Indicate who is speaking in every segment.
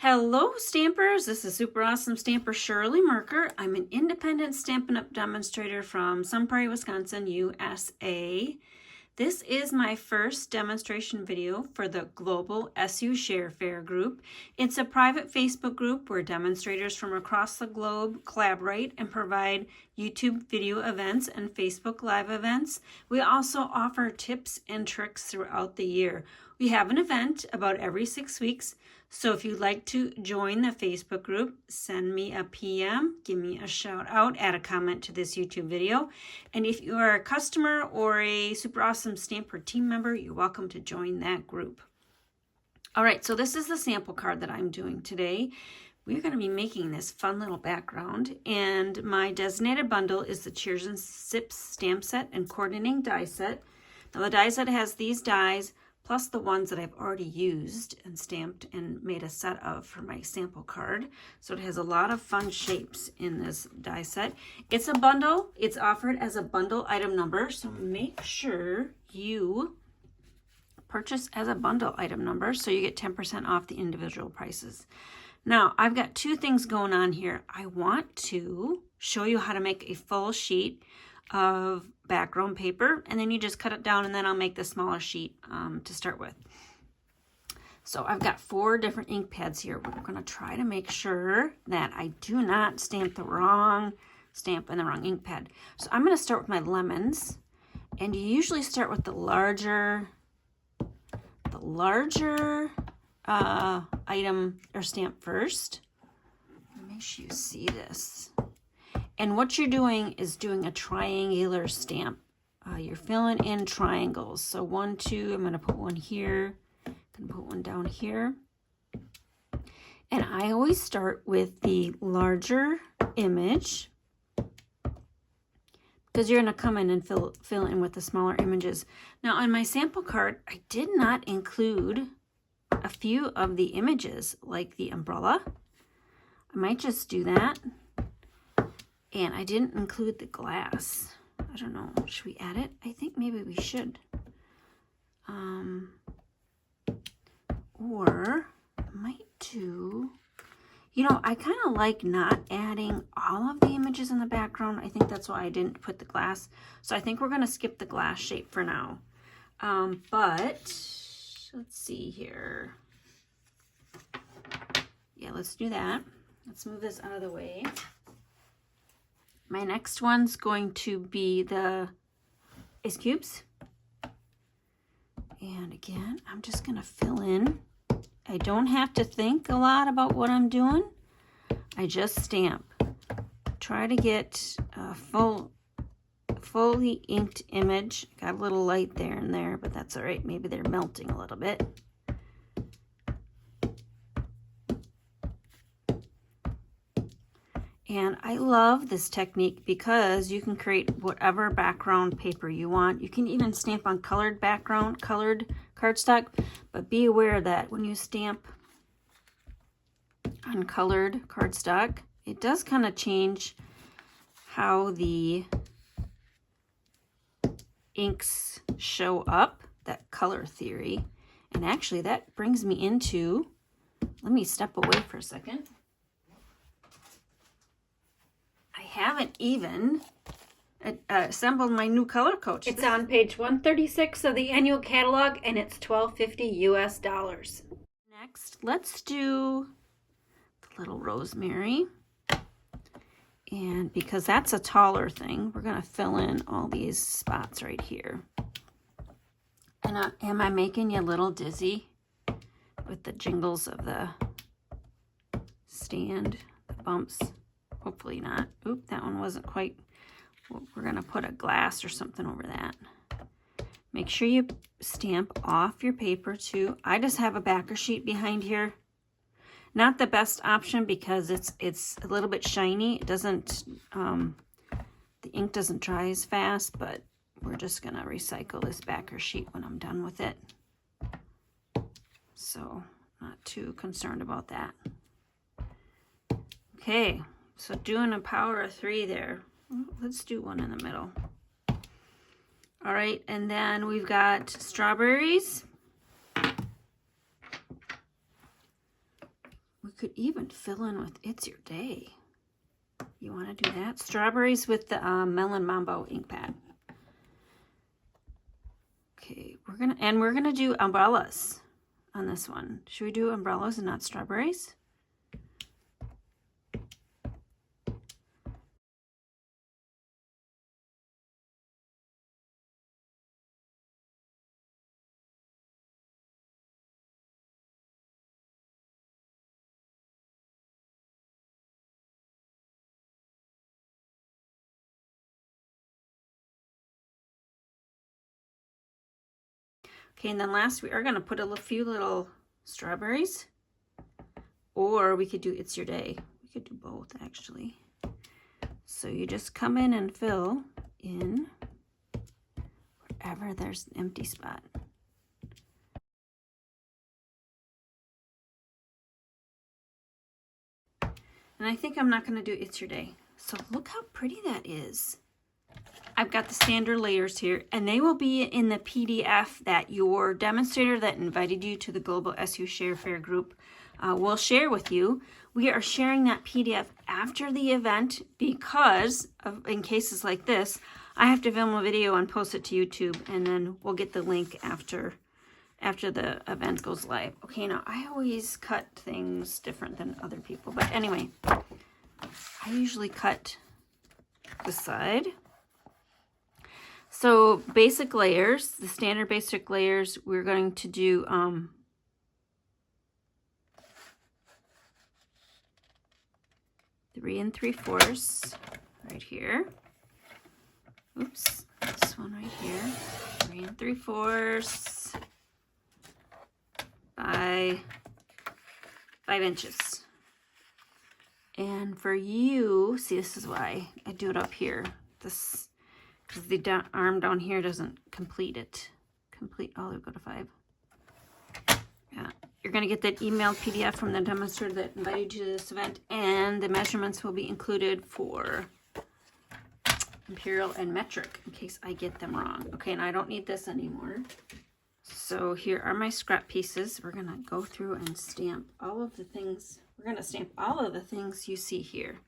Speaker 1: Hello Stampers, this is Super Awesome Stamper Shirley Merker. I'm an independent Stampin' Up! Demonstrator from Sun Prairie, Wisconsin, USA. This is my first demonstration video for the Global SU Share Fair group. It's a private Facebook group where demonstrators from across the globe collaborate and provide YouTube video events and Facebook Live events. We also offer tips and tricks throughout the year. We have an event about every 6 weeks, so if you'd like to join the Facebook group, send me a PM, give me a shout out, add a comment to this YouTube video. And if you are a customer or a Super Awesome Stamper team member, you're welcome to join that group. All right, so this is the sample card that I'm doing today. We're going to be making this fun little background, and my designated bundle is the Cheers and Sips stamp set and coordinating die set. Now the die set has these dies plus the ones that I've already used and stamped and made a set of for my sample card. So it has a lot of fun shapes in this die set. It's a bundle. It's offered as a bundle item number, so make sure you purchase as a bundle item number so you get 10% off the individual prices. Now, I've got two things going on here. I want to show you how to make a full sheet of background paper, and then you just cut it down, and then I'll make the smaller sheet to start with. So I've got 4 different ink pads here. We're going to try to make sure that I do not stamp the wrong stamp in the wrong ink pad. So I'm going to start with my lemons, and you usually start with the larger item or stamp first. Make sure you see this. And what you're doing is doing a triangular stamp. You're filling in triangles. So 1, 2, I'm going to put one here. I'm going to put one down here. And I always start with the larger image because you're going to come in and fill in with the smaller images. Now on my sample card, I did not include a few of the images like the umbrella. I might just do that. And I didn't include the glass. I don't know. Should we add it? I think maybe we should. Or I might do... You know, I kind of like not adding all of the images in the background. I think that's why I didn't put the glass. So I think we're going to skip the glass shape for now. But let's see here. Yeah, let's do that. Let's move this out of the way. My next one's going to be the ice cubes. And again, I'm just going to fill in. I don't have to think a lot about what I'm doing. I just stamp. Try to get a fully inked image. Got a little light there and there, but that's all right. Maybe they're melting a little bit. And I love this technique because you can create whatever background paper you want. You can even stamp on colored background, colored cardstock, but be aware that when you stamp on colored cardstock, it does kind of change how the inks show up, that color theory. And actually that brings me into, let me step away for a second. Haven't even assembled my new color coach. It's on page 136 of the annual catalog, and it's $12.50 US. Next, let's do the little rosemary. And because that's a taller thing, we're going to fill in all these spots right here. And am I making you a little dizzy with the jingles of the stand, the bumps? Hopefully not. Oop, that one wasn't quite. We're going to put a glass or something over that. Make sure you stamp off your paper too. I just have a backer sheet behind here. Not the best option because it's a little bit shiny. It doesn't, the ink doesn't dry as fast, but we're just going to recycle this backer sheet when I'm done with it. So, not too concerned about that. Okay. So doing a power of 3 there. Let's do one in the middle. All right, and then we've got strawberries. We could even fill in with It's Your Day. You want to do that? Strawberries with the Melon Mambo ink pad. Okay, we're gonna do umbrellas on this one. Should we do umbrellas and not strawberries? Okay, and then last we are going to put a few little strawberries, or we could do It's Your Day. We could do both actually. So you just come in and fill in wherever there's an empty spot. And I think I'm not going to do It's Your Day. So look how pretty that is. I've got the standard layers here, and they will be in the PDF that your demonstrator that invited you to the Global SU Share Fair group will share with you. We are sharing that PDF after the event because in cases like this, I have to film a video and post it to YouTube, and then we'll get the link after the event goes live. Okay, now I always cut things different than other people, but anyway, I usually cut this side. So basic layers, the standard basic layers, we're going to do 3 3/4 right here. Oops, this one right here. 3 3/4 by 5 inches. And for you, see, this is why I do it up here. This, because the arm down here doesn't complete it. Oh, go to 5. Yeah, you're going to get that emailed PDF from the demonstrator that invited you to this event, and the measurements will be included for imperial and metric in case I get them wrong. Okay, and I don't need this anymore. So here are my scrap pieces. We're going to go through and stamp all of the things. We're going to stamp all of the things you see here.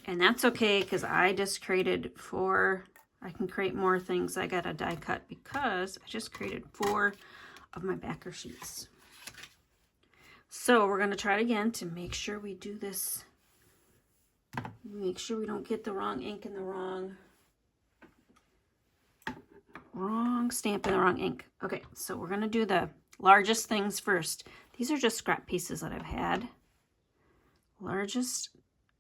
Speaker 1: And that's okay because I just created 4. I can create more things. I got a die cut because I just created 4 of my backer sheets. So we're going to try it again to make sure we do this. Make sure we don't get the wrong ink in the wrong stamp in the wrong ink. Okay, so we're going to do the largest things first. These are just scrap pieces that I've had. Largest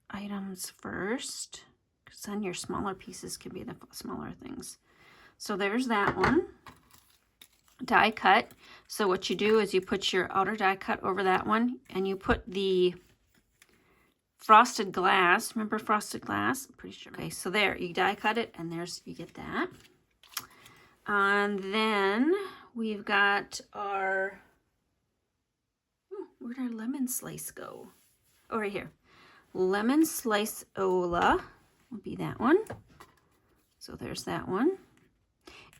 Speaker 1: items first, because then your smaller pieces can be the smaller things. So there's that one. Die cut. So what you do is you put your outer die cut over that one, and you put the frosted glass. Remember frosted glass? I'm pretty sure. Okay, so there, you die cut it, and there's, you get that. And then we've got our, where'd our lemon slice go? Oh, right here. Lemon slice ola will be that one. So there's that one.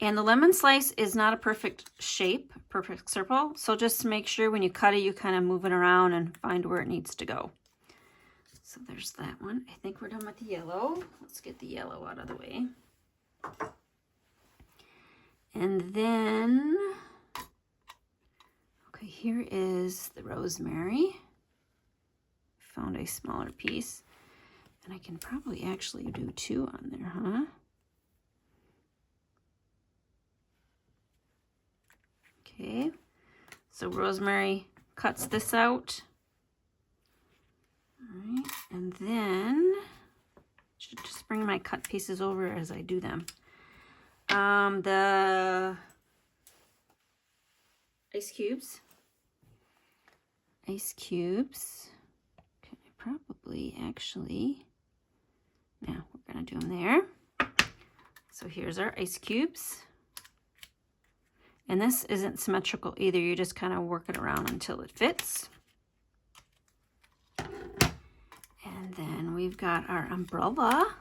Speaker 1: And the lemon slice is not a perfect shape, perfect circle. So just make sure when you cut it, you kind of move it around and find where it needs to go. So there's that one. I think we're done with the yellow. Let's get the yellow out of the way. And then, okay, here is the rosemary. Found a smaller piece. And I can probably actually do 2 on there, huh? Okay, so rosemary cuts this out. All right, and then should just bring my cut pieces over as I do them. The ice cubes. Okay, probably actually, now we're gonna do them there. So here's our ice cubes. And this isn't symmetrical either. You just kind of work it around until it fits. And then we've got our umbrella.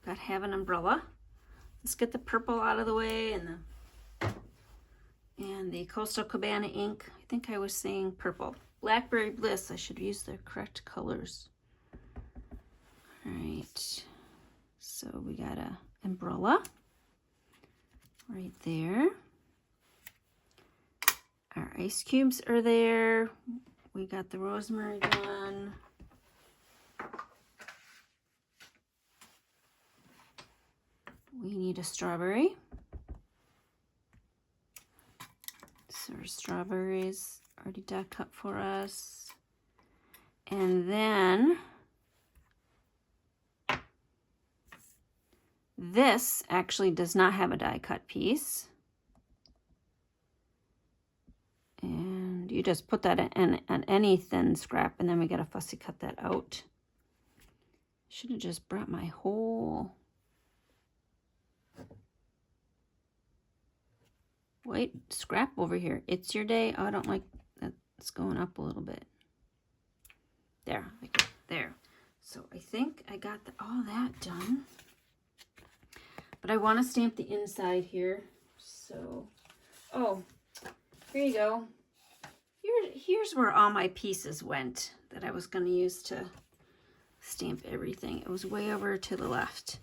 Speaker 1: Got to have an umbrella. Let's get the purple out of the way and the Coastal Cabana ink. I think I was saying purple. Blackberry Bliss. I should use the correct colors. All right. So we got a umbrella right there. Our ice cubes are there. We got the rosemary done. We need a strawberry. So our strawberries already die cut for us. And then this actually does not have a die cut piece. And you just put that in any thin scrap, and then we gotta fussy cut that out. Should have just brought my whole white scrap over here. It's your day. Oh, I don't like that. It's going up a little bit. There, there. So I think I got all that done. But I want to stamp the inside here. So, oh, here you go. Here's where all my pieces went that I was going to use to stamp everything. It was way over to the left.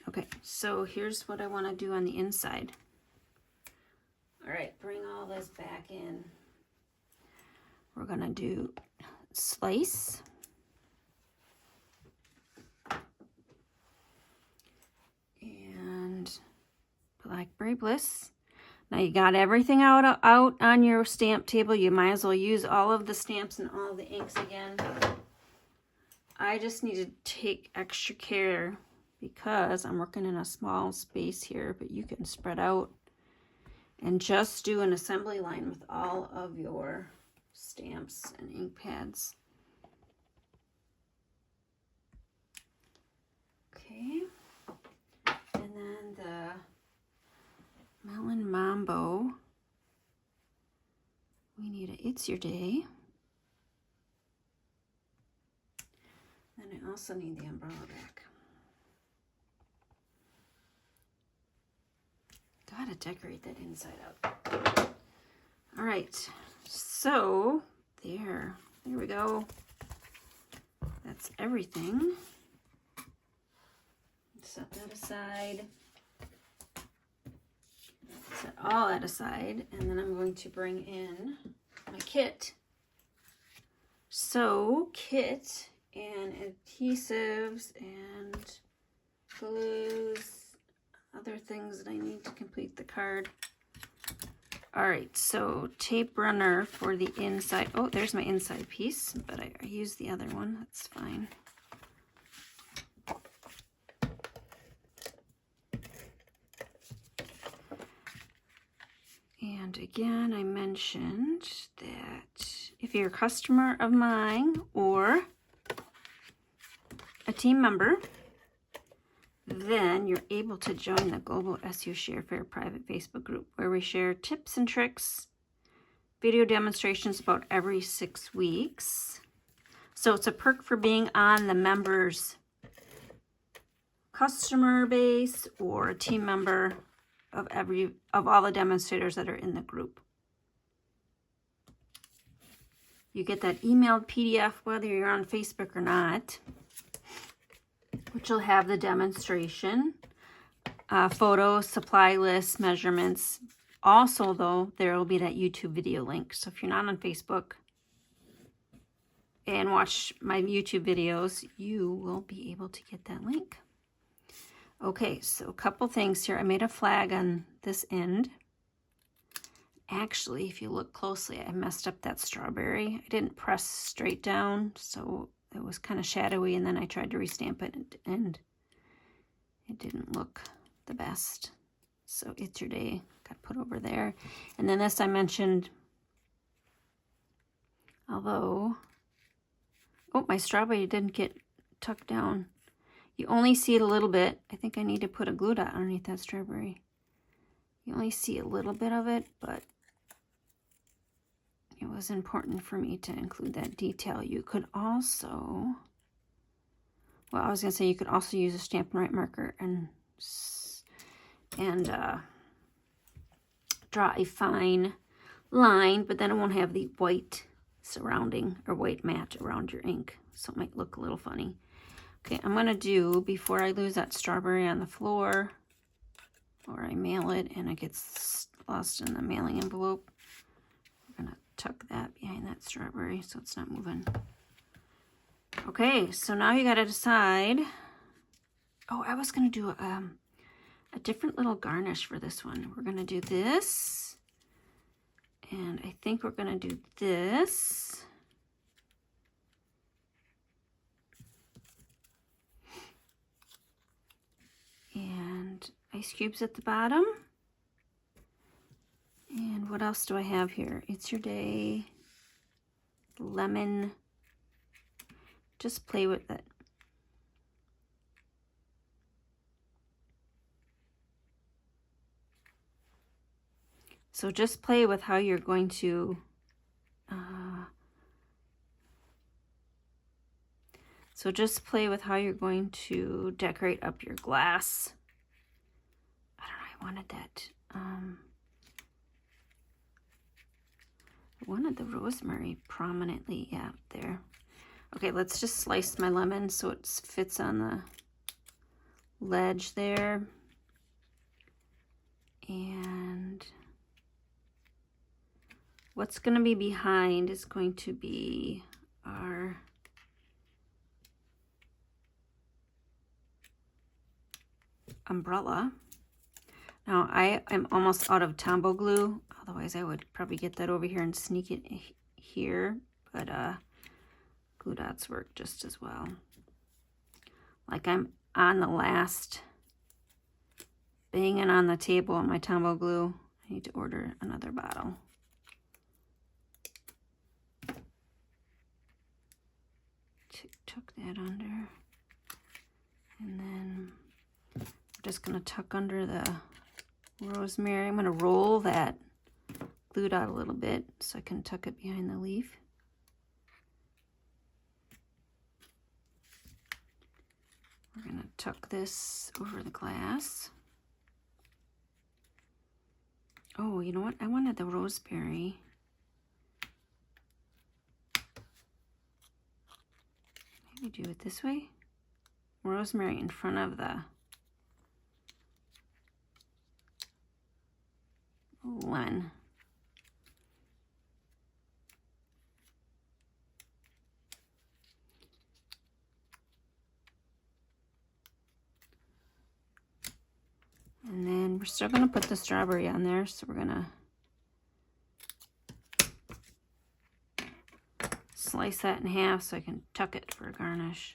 Speaker 1: Okay, so here's what I want to do on the inside. All right, bring all this back in. We're going to do slice. And Blackberry Bliss. Now you got everything out on your stamp table. You might as well use all of the stamps and all of the inks again. I just need to take extra care because I'm working in a small space here, but you can spread out and just do an assembly line with all of your stamps and ink pads. Okay. And then the Melon Mambo. We need a It's Your Day. And I also need the umbrella back. Gotta decorate that inside out. All right, so there we go. That's everything. Set that aside. Set all that aside, and then I'm going to bring in my kit. So kit and adhesives and glues, other things that I need to complete the card. All right, so tape runner for the inside. Oh, there's my inside piece, but I used the other one. That's fine. And again, I mentioned that if you're a customer of mine or a team member, then you're able to join the Global SU Share Fair private Facebook group where we share tips and tricks, video demonstrations about every 6 weeks. So it's a perk for being on the members' customer base or a team member of all the demonstrators that are in the group. You get that emailed PDF whether you're on Facebook or not, which will have the demonstration, photos, supply lists, measurements. Also, though, there will be that YouTube video link. So if you're not on Facebook and watch my YouTube videos, you will be able to get that link. Okay, so a couple things here. I made a flag on this end. Actually, if you look closely, I messed up that strawberry. I didn't press straight down, so it was kind of shadowy, and then I tried to restamp it, and it didn't look the best. So It's Your Day got put over there. And then this I mentioned, although, oh, my strawberry didn't get tucked down. You only see it a little bit. I think I need to put a glue dot underneath that strawberry. You only see a little bit of it, but it was important for me to include that detail. You could also, well, I was going to say you could also use a Stampin' Right marker and draw a fine line, but then it won't have the white surrounding or white mat around your ink. So it might look a little funny. Okay, I'm gonna do, before I lose that strawberry on the floor, or I mail it and it gets lost in the mailing envelope, we're gonna tuck that behind that strawberry so it's not moving. Okay, so now you gotta decide. Oh, I was gonna do a different little garnish for this one. We're gonna do this, and I think we're gonna do this. And ice cubes at the bottom. And what else do I have here? It's your day. Lemon. Just play with it. So just play with how you're going to decorate up your glass. I don't know, I wanted that. I wanted the rosemary prominently out there. Okay, let's just slice my lemon so it fits on the ledge there. And what's going to be behind is going to be our umbrella. Now I am almost out of Tombow glue, otherwise I would probably get that over here and sneak it here, but glue dots work just as well. Like I'm on the last banging on the table on my Tombow glue. I need to order another bottle. Tuck that under, and then I'm just going to tuck under the rosemary. I'm going to roll that glue dot a little bit so I can tuck it behind the leaf. We're going to tuck this over the glass. Oh, you know what? I wanted the rosemary. Maybe do it this way. Rosemary in front of the lemon. And then we're still going to put the strawberry on there, so we're going to slice that in half so I can tuck it for a garnish.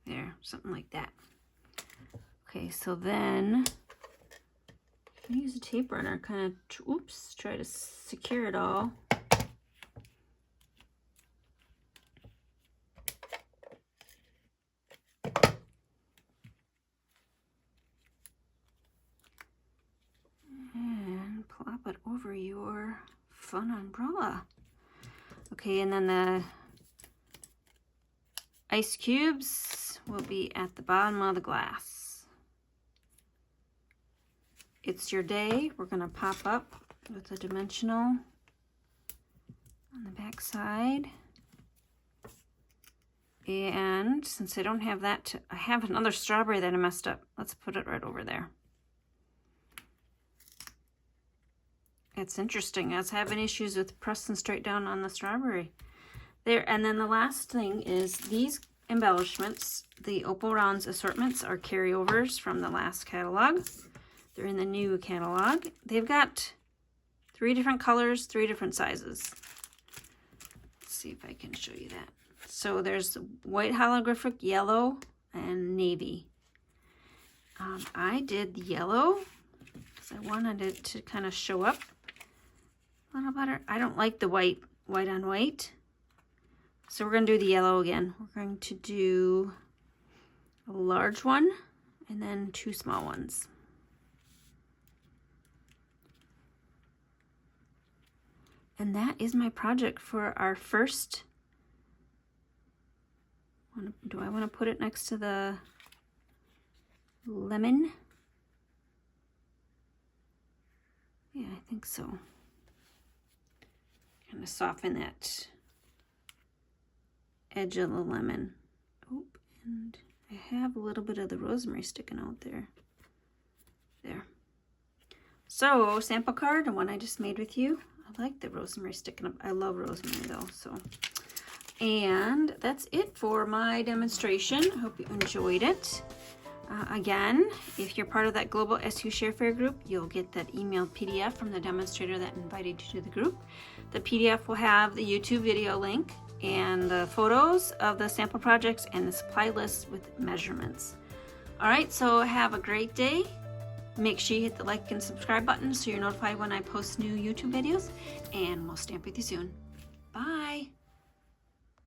Speaker 1: There, something like that. Okay, so then I use a tape runner, kind of, oops, try to secure it all. And plop it over your fun umbrella. Okay, and then the ice cubes will be at the bottom of the glass. It's your day. We're going to pop up with a dimensional on the back side. And since I don't have that, I have another strawberry that I messed up. Let's put it right over there. It's interesting. I was having issues with pressing straight down on the strawberry. There, and then the last thing is these embellishments, the Opal Rounds assortments, are carryovers from the last catalog. They're in the new catalog. They've got 3 different colors, 3 different sizes. Let's see if I can show you that. So there's white holographic, yellow, and navy. I did the yellow because I wanted it to kind of show up a little better. I don't like the white on white. So we're going to do the yellow again. We're going to do a large one and then 2 small ones. And that is my project for our first. Do I want to put it next to the lemon. Yeah, I think so. Kind of soften that edge of the lemon. Oop, and I have a little bit of the rosemary sticking out there. There. So, sample card, the one I just made with you. I like the rosemary sticking up. I love rosemary though, so. And that's it for my demonstration. I hope you enjoyed it. Again, if you're part of that Global SU ShareFair group, you'll get that emailed PDF from the demonstrator that invited you to the group. The PDF will have the YouTube video link and the photos of the sample projects and the supply list with measurements. All right, so have a great day. Make sure you hit the like and subscribe button so you're notified when I post new YouTube videos, and we'll stamp with you soon. Bye.